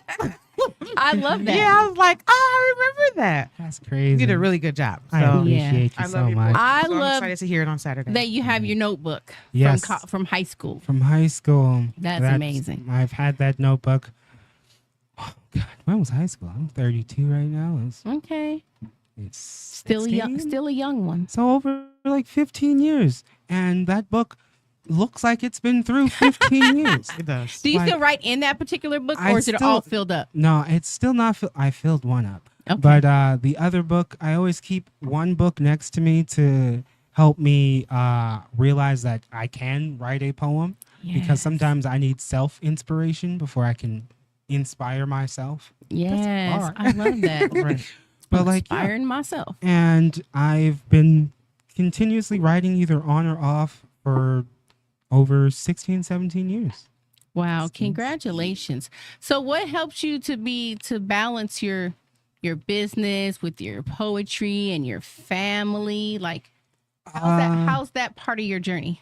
I love that. Yeah, I was like, oh, I remember that. That's crazy. You did a really good job. I So appreciate you I so love your much. poetry. I So I'm love excited to hear it on Saturday. that you have your notebook Yes. from high school. From high school. That's amazing. I've had that notebook. Oh, God. When was high school? I'm 32 right now. Okay. It's Still young, 16? still a young one. So over like 15 years. And that book looks like it's been through 15 years. It does. Do you Like, still write in that particular book, I or is it still- all filled up? No, it's still not. I filled one up. Okay. But the other book, I always keep one book next to me to help me realize that I can write a poem. Yes. Because sometimes I need self-inspiration before I can inspire myself. Yes, hard. I love that. Right. But like, yeah. Inspiring myself. And I've been continuously writing either on or off for over 16, 17 years. Wow, congratulations. So what helps you to balance your business with your poetry and your family? Like how's that part of your journey?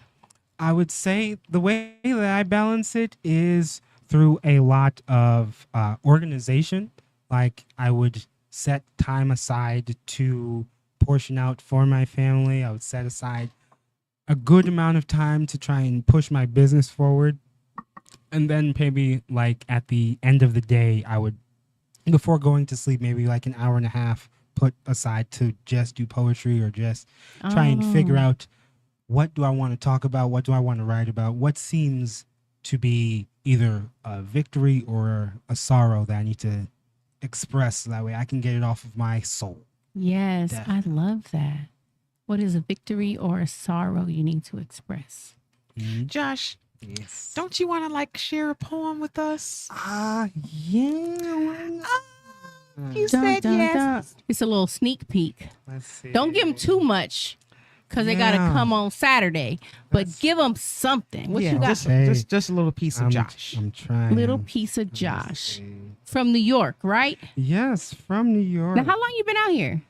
I would say the way that I balance it is through a lot of organization. Like I would set time aside to portion out for my family. I would set aside a good amount of time to try and push my business forward. And then maybe like at the end of the day, I would, before going to sleep, maybe like an hour and a half put aside to just do poetry or just try and figure out what do I want to talk about? What do I want to write about? What seems to be either a victory or a sorrow that I need to express so that way I can get it off of my soul. Yes, Definitely. I love that. What is a victory or a sorrow you need to express? Josh, Yes. don't you want to like share a poem with us? Yeah. Why not? You Dun, said dun, yes. dun. It's a little sneak peek. Let's see. Don't give them too much because they got to Yeah. come on Saturday. But give them something. What Yeah, you got? just a little piece of Josh. I'm trying. Little piece of Josh from New York, right? Yes, from New York. Now, how long you been out here?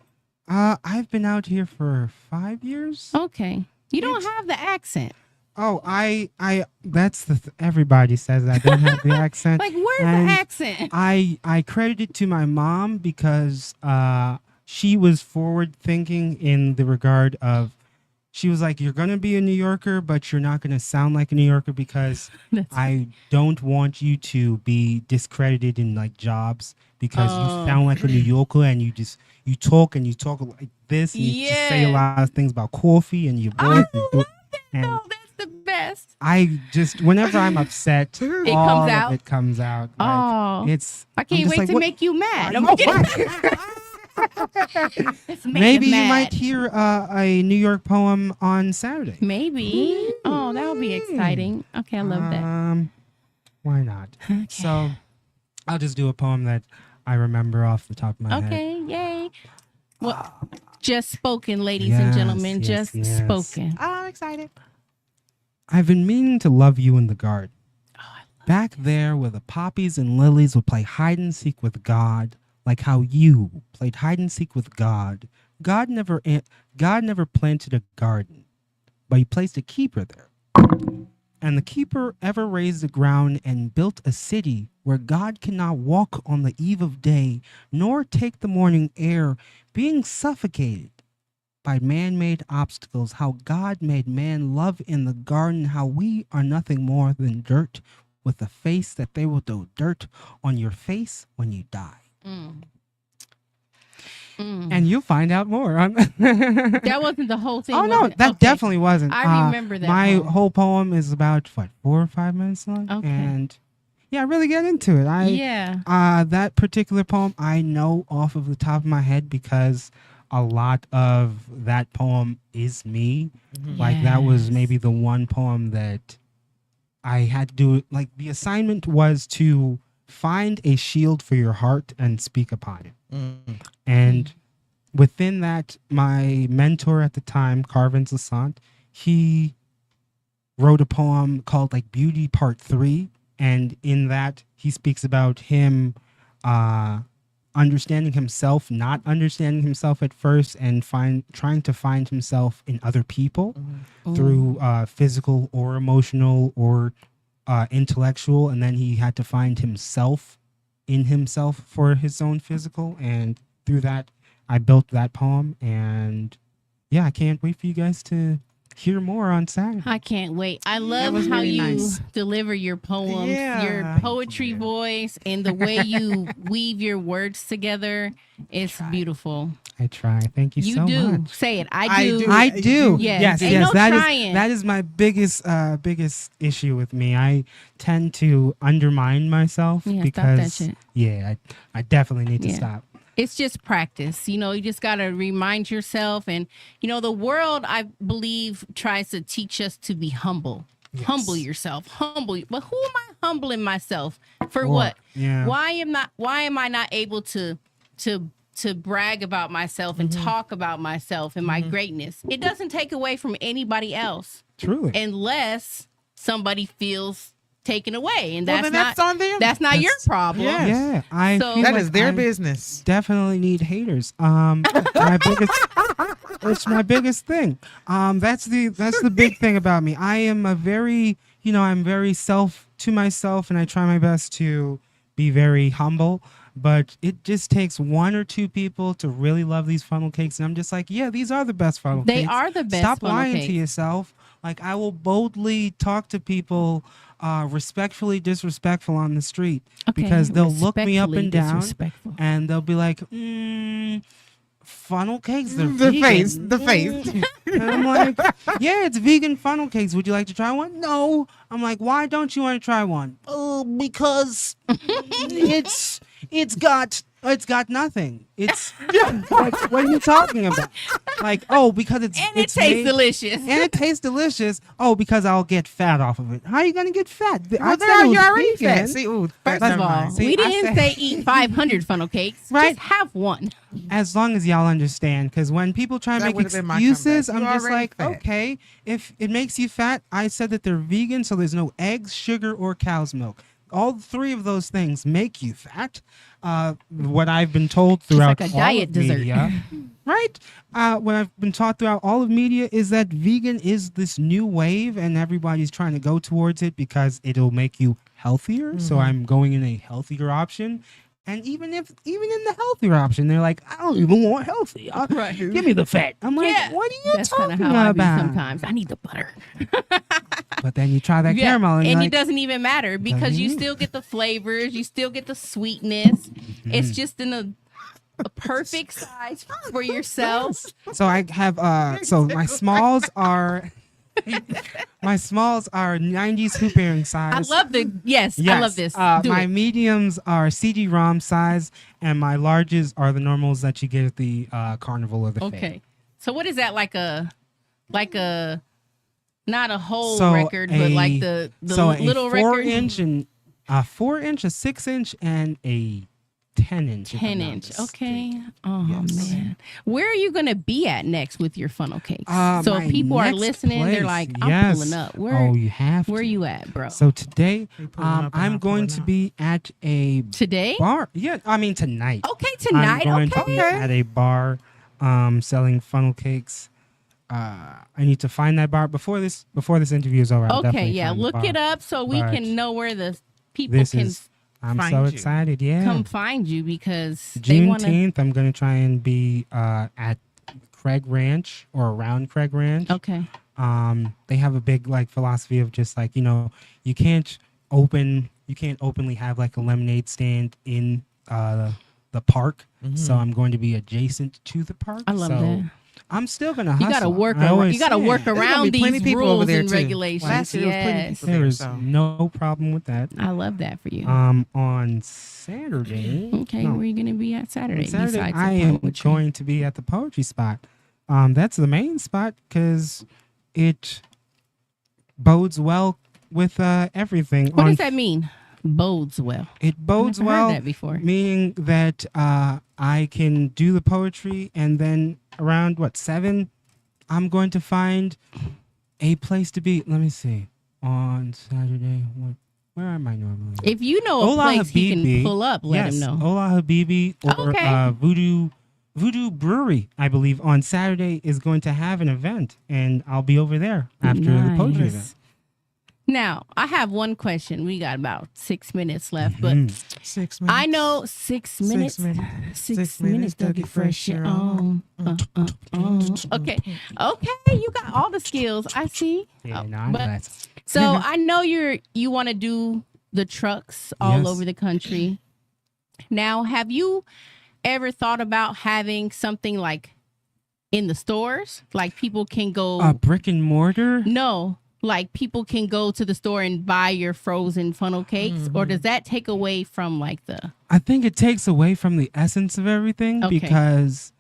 I've been out here for 5 years. Okay. You don't have the accent. Oh, I that's everybody says I don't have the accent. Like, where's And the accent? I credit it to my mom because she was forward thinking in the regard of she was like, "You're gonna be a New Yorker, but you're not gonna sound like a New Yorker because I don't want you to be discredited in like jobs because you sound like a New Yorker and you talk like this and you just say a lot of things about coffee and your voice." No, that's the best. I just whenever I'm upset, It all comes of out. it comes out. Like, I can't wait to make you mad. I'm kidding. Maybe you might hear a New York poem on Saturday. Maybe. Oh, that would be exciting. Okay, I love that. Why not? Okay. So I'll just do a poem that I remember off the top of my head. Okay, yay. Well, just spoken, ladies and gentlemen. Yes. Spoken. I'm excited. I've been meaning to love you in the garden. Back there where the poppies and lilies would play hide and seek with God, like how you played hide and seek with God. God never planted a garden, but he placed a keeper there. And the keeper ever raised the ground and built a city where God cannot walk on the eve of day, nor take the morning air, being suffocated by man-made obstacles. How God made man love in the garden, how we are nothing more than dirt, with a face that they will throw dirt on your face when you die. And you'll find out more. That wasn't the whole thing. Oh, no, that definitely wasn't. I remember that. My whole poem is about, 4 or 5 minutes long? Okay. And yeah, I really get into it. That particular poem, I know off of the top of my head because a lot of that poem is me. Mm-hmm. Like, that was maybe the one poem that I had to do. Like, the assignment was to find a shield for your heart and speak upon it. And within that, my mentor at the time, Carvin Lassant, he wrote a poem called like Beauty Part 3. And in that, he speaks about him understanding himself, not understanding himself at first, and trying to find himself in other people through physical or emotional or intellectual. And then he had to find himself in himself for his own physical, and through that I built that poem. And yeah, I can't wait for you guys to hear more on Saturday. I can't wait. I love how really you nice. deliver your poems, your poetry voice, and the way you weave your words together. It's beautiful. I try. Thank you so do. much. Say it. I do. I do. Yes. Ain't Yes. no That trying. is my biggest issue with me. I tend to undermine myself Yeah, because stop that shit. I definitely need to stop. It's just practice. You know, you just got to remind yourself. And, you know, the world, I believe, tries to teach us to be humble. Yes. Humble yourself. But who am I humbling myself for? What? Yeah. Why am I not able to brag about myself and talk about myself and my greatness? It doesn't take away from anybody else. Truly. Unless somebody feels taken away, and that's that's on them. That's not your problem. Yes. Yeah, I So- feel That like is their I business. Definitely need haters. It's my biggest thing. That's the big thing about me. I am I'm very self to myself, and I try my best to be very humble. But it just takes 1 or 2 people to really love these funnel cakes, and I'm just like, yeah, these are the best funnel cakes. They are the best Stop funnel lying cakes. to yourself. Like, I will boldly talk to people, respectfully disrespectful on the street, Okay, because they'll look me up respectfully and down, disrespectful. and they'll be like, funnel cakes, they're The vegan. face. And I'm like, yeah, it's vegan funnel cakes. Would you like to try one? No. I'm like, why don't you want to try one? Oh, because it's got nothing. It's like, what are you talking about? Like, oh, because it's And it it's tastes made- delicious. And it tastes delicious. Oh, because I'll get fat off of it. How are you gonna get fat? Well, said it was you're already vegan. fat. See, First of all, See, we I didn't say eat 500 funnel cakes. Right. Just have one. As long as y'all understand, because when people try to That make would've been my excuses, comeback. I'm You just already like, fat. okay, if it makes you fat, I said that they're vegan, so there's no eggs, sugar, or cow's milk. All 3 of those things make you fat. What I've been told throughout like a all diet of dessert. media, right? What I've been taught throughout all of media is that vegan is this new wave, and everybody's trying to go towards it because it'll make you healthier. So I'm going in a healthier option. And even in the healthier option, they're like, I don't even want healthy. Right. Give me the fat. I'm like, Yeah. what are you That's kind talking of how about? I be sometimes. I need the butter. But then you try that Yeah, caramel, and, and you're it like, doesn't even matter because Doesn't you even- still get the flavors, you still get the sweetness. Mm-hmm. It's just in a perfect size for yourself. So I have so my smalls are 90s hoop earring size. I love the Yes, I love this. Do my it. mediums are CD-ROM size, and my larges are the normals that you get at the carnival or the fair. Okay. So what is that like a not a whole So record, but like the little a 4 record? inch and a 4-inch, a 6-inch, and a 10-inch. 10-inch. Okay. Oh Yes. man. Where are you gonna be at next with your funnel cakes? So My if people are next listening, they're place, like, I'm yes. pulling up. Oh, you have Where to. you at, bro? So today, pulling up and I'm not going pulling to out. be at a Today? bar. Yeah, I mean tonight. Okay, tonight. I'm going to Okay. be at a bar selling funnel cakes. I need to find that bar before this interview is over. I'll Okay, definitely yeah. find the Look bar. it up so we But can know where the people This can is. I'm find so you. excited. Yeah. come find you because they want to. Juneteenth, I'm going to try and be at Craig Ranch or around Craig Ranch. Okay. They have a big like philosophy of just like, you can't openly have like a lemonade stand in the park. So I'm going to be adjacent to the park. I love so that. I'm still gonna hustle. You gotta work. I always You gotta say work it. gonna around be plenty these of people over rules there, and too. regulations. Last year there was plenty of Yes, people there. There's so. no problem with that. I love that for you. On Saturday. Okay, no, where are you gonna be at Saturday? on Saturday, besides the I am poetry? going to be at the poetry spot. That's the main spot because it bodes well with everything. What does that mean? Bodes well. It bodes never heard well, that before. meaning that I can do the poetry, and then around 7, I'm going to find a place to be. Let me see. On Saturday, where am I normally? If you know a Ola place he can Habibi. pull up, let Yes, him know. Ola Habibi or Okay. Voodoo Brewery, I believe, on Saturday is going to have an event, and I'll be over there after the poetry Nice. event. Now, I have one question. We got about 6 minutes left, Mm-hmm. but 6 minutes. I know 6 minutes. 6 minutes. 6 minutes, Dougie Fresh, your own. Okay. Okay, you got all the skills. I see. Yeah, Oh, no, I'm but- glad. So I know you want to do the trucks all Yes. over the country. Now, have you ever thought about having something like in the stores? Like people can go Brick and mortar. No, like people can go to the store and buy your frozen funnel cakes, or does that take away from like the I think it takes away from the essence of everything Okay. because,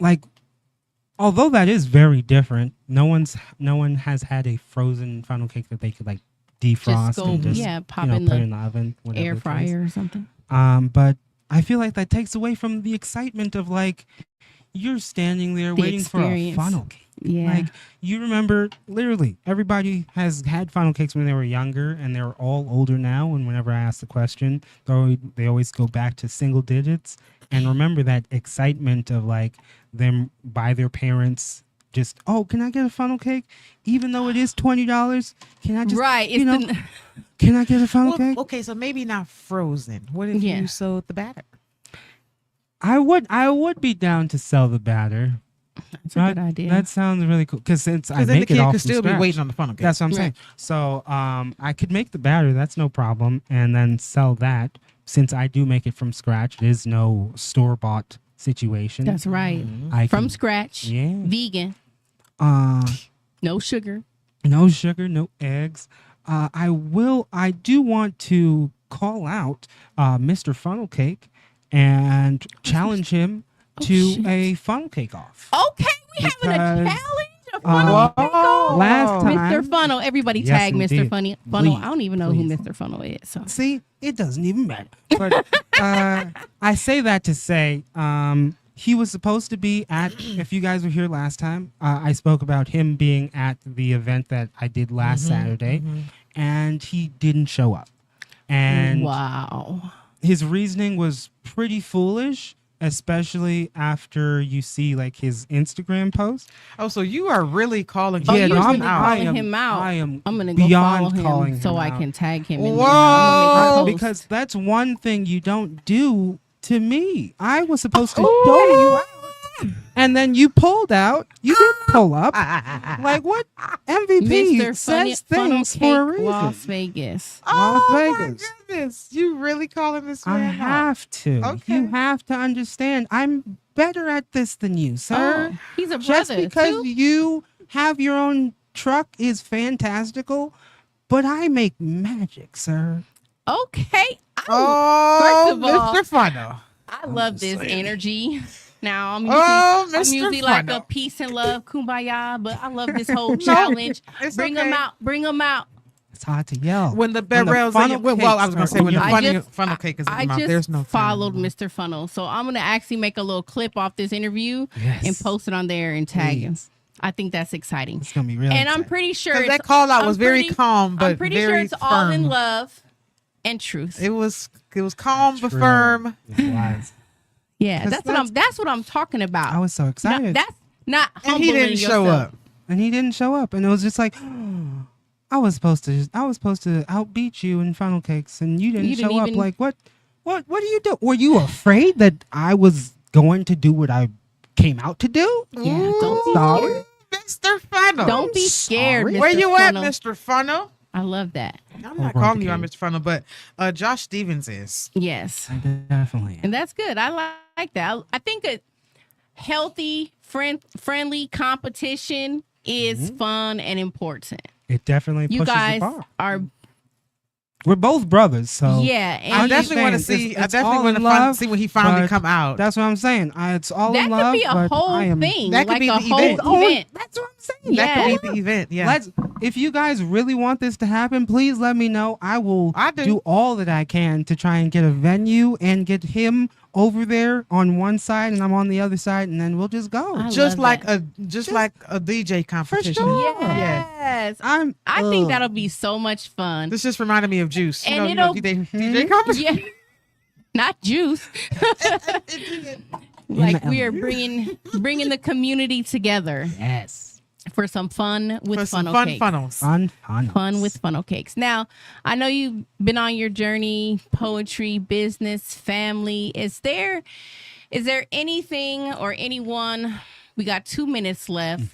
like, although that is very different, no one has had a frozen funnel cake that they could like defrost just go and just pop put in the in the oven, whatever air it is. fryer or something? But I feel like that takes away from the excitement of like you're standing there The waiting experience. for a funnel cake. Yeah. Like you remember, literally everybody has had funnel cakes when they were younger, and they're all older now. And whenever I ask the question, they always go back to single digits and remember that excitement of like them by their parents. Just can I get a funnel cake, even though it is $20? Can I just right. It's the, can I get a funnel cake? Okay, so maybe not frozen. What if Yeah. you sold the batter? I would be down to sell the batter. that's a good idea. That sounds really cool because since I Because then the make it kid all could from still be scratch. waiting on the funnel cake. That's what I'm saying. So I could make the batter. That's no problem, and then sell that. Since I do make it from scratch, it is no store bought situation. That's right. I From can- scratch. Yeah. Vegan. Uh, No sugar. no sugar, no eggs. I do want to call out Mr. Funnel Cake and challenge him to shit. a funnel cake off. Okay, we having a Because, challenge. A funnel cake off. Last time, Mr. Funnel. Everybody Yes, tag Mr. indeed. Funnel. Please, I don't even know who please. Mr. Funnel is. So see, it doesn't even matter. But I say that to say he was supposed to be at, if you guys were here last time, I spoke about him being at the event that I did last Saturday, and he didn't show up. And wow. his reasoning was pretty foolish, especially after you see like his Instagram post. Oh, so you are really calling Oh, Yeah, you're no, really I calling am- him out. I am I'm gonna go beyond follow calling him so him I out. can tag him in Whoa. there. I'm gonna make a post. Because that's one thing you don't do to me. I was supposed to show you out, and then you pulled out. You didn't pull up. Like what? MVP Mr. says Funnel things for a Cake, reason. Las Vegas. Las Oh Vegas. my goodness! You really calling this I man out? have to. Okay. You have to understand. I'm better at this than you, sir. Oh, he's a Just brother because too. you have your own truck is fantastical, but I make magic, sir. Okay. Oh, First of all, Mr. Funnel. I love this energy. Now I'm Oh, usually, I'm Mr. usually like Funnel. a peace and love kumbaya, but I love this whole challenge. it's Bring okay. them out. Bring them out. It's hard to yell. When the When the barrels, funnel well, I was gonna cakes say are when the in your your mouth. funnel cake is in I your mouth. just There's no followed time. Mr. Funnel, so I'm gonna actually make a little clip off this interview Yes. and post it on there and tag him. Please. I think that's exciting. It's gonna be really. And I'm exciting. pretty sure 'Cause it's- that call out I'm was very calm, but I'm pretty very sure it's all in firm. love and truth. It was calm but True. firm. It was. Yeah, 'Cause that's what I'm talking about. I was so No, excited. that's not And he humbling didn't show yourself. up. And he didn't show up, and it was just like I was supposed to outbeat you in funnel cakes, and you didn't You didn't show up. even- Like what do you do? Were you afraid that I was going to do what I came out to do? Yeah, don't be Sorry. scared. Mr. Funnel. Don't be scared. Sorry. Mr. Where you Funnel. at, Mr. Funnel? I love that. I'm We're not going calling to you on cave. Mr. Funnel, but Josh Stevens is. Yes, I definitely. and that's good. I like that. I think a healthy, friendly competition is fun and important. It definitely You pushes guys the bar. are, We're both brothers, so yeah, I and definitely want to understand. see. It's I definitely all want in to love, see when he finally but come out. that's what I'm saying. It's all that in love. could be a but whole I am, thing, That could like be a the whole event. event. That's what I'm saying. That Yeah. could be the event. Yeah. Let's. If you guys really want this to happen, please let me know. I will I do. all that I can to try and get a venue and get him over there on one side and I'm on the other side, and then we'll just go. I just love like that. like a DJ competition. sure. Yeah. Yes, I think that'll be so much fun. This just reminded me of Juice. And you know, it'll- DJ competition. Yeah, not juice. Like we are bringing the community together yes. for some fun with For some funnel fun cakes. funnels. Fun with funnel cakes. Now, I know you've been on your journey, poetry, business, family. Is there anything or anyone? We got 2 minutes left.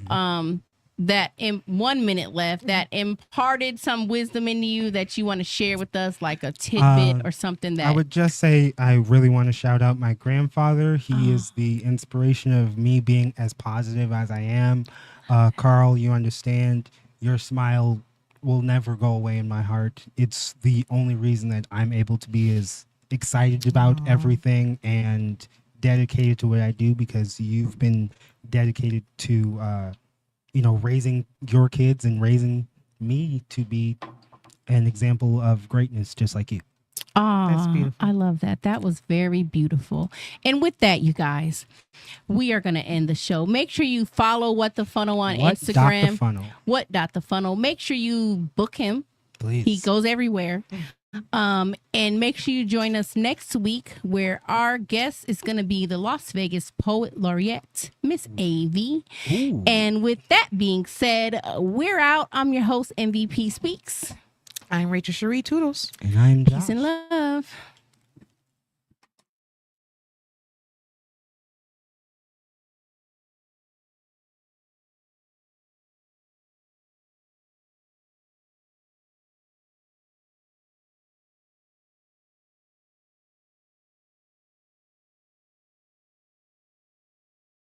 That in 1 minute left that imparted some wisdom into you that you want to share with us, like a tidbit or something that I would just say I really want to shout out my grandfather. He is the inspiration of me being as positive as I am. Carl, you understand, your smile will never go away in my heart. It's the only reason that I'm able to be as excited about everything and dedicated to what I do, because you've been dedicated to raising your kids and raising me to be an example of greatness just like you. That's Oh, beautiful. I love that. That was very beautiful. And with that, you guys, we are going to end the show. Make sure you follow What the Funnel on What Instagram. Dr. Funnel, What the Funnel. Make sure you book him. please. He goes everywhere. And make sure you join us next week, where our guest is going to be the Las Vegas Poet Laureate, Miss AV. Ooh. And with that being said, we're out. I'm your host, MVP Speaks. I'm Rachel Cherie Toodles. And I'm Peace Josh. and love.